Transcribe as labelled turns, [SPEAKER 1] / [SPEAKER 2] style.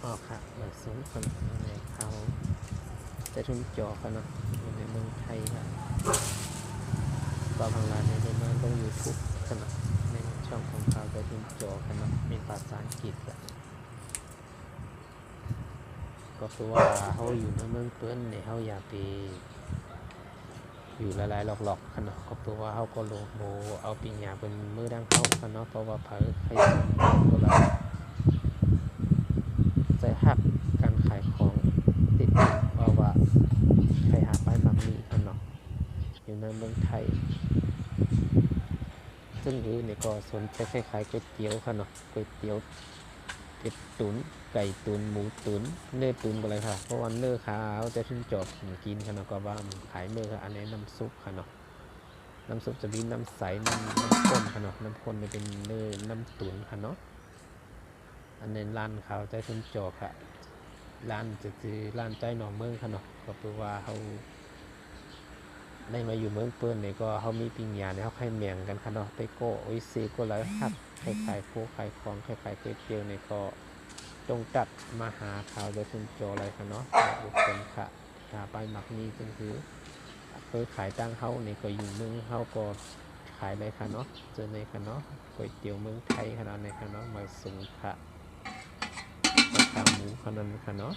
[SPEAKER 1] ออกค่ะมาสูงคนในเขาจะทุ่มจอกันเนาะในเมืองไทยครับก็ทางร้านในมาลงยูทูบกันเนาะในช่องของเขาจะทุ่มจอกันเนาะเป็นภาษาอังกฤษก็คือว่าเขาอยู่ในเมืองเปิ้นเนี่ยเขาอยากไปอยู่หลายๆหลอกๆกันเนาะก็คือว่าเขาก็โลโบเอาปิญญาเป็นมือดังเขากันเนาะเพราะว่าเผยขยันก็เราใจหักการขายของติดเพราะว่าใครหาป้ายบางมีกันเนาะอยู่ในเมืองไทยซึ่งนี่ก็สนใจคล้ายๆก๋วยเตี๋ยวค่ะเนาะก๋วยเตี๋ยวเป็ดตุ๋นไก่ตุ๋นหมูตุ๋นเนื้อตุ๋นอะไรค่ะเพราะวันเนื้อขาวจะขึ้นจอบกินค่ะเนาะก็ว่าขายเนื้อค่ะอันนี้น้ำซุปค่ะเนาะน้ำซุปจะมีน้ำใสน้ำข้นค่ะเนาะน้ำข้นจะเป็นเนื้อน้ำตุ๋นค่ะเนาะอันนี้ร้านเขาจะขึ้นจอบค่ะร้านจะคือร้านใจหนองเมืองค่ะเนาะก็แปลว่าเขาได้มาอยู่เมืองเปิ้นเนี่ยก็เขามีปิญญาเนี่ยเขาให้เมียงกันค่ะเนาะไปโก้โอ้ยซีก็เลยฮักคล้ายๆโค้ขายของคล้ายๆก๋วยเตี๋ยวเนี่ยก็จงตัดมาหาข่าวโดยคุณโจอะไรค่ะเนาะบุคคลค่ะไปหมักนี้ก็คือเคยขายตั้งเขาเนี่ยก็อยู่เมืองเขาก็ขายเลยค่ะเนาะเจอในค่ะเนาะก๋วยเตี๋ยวเมืองไทยขนาดในค่ะเนาะมาสูงค่ะราคาหมูขนาดค่ะเนาะ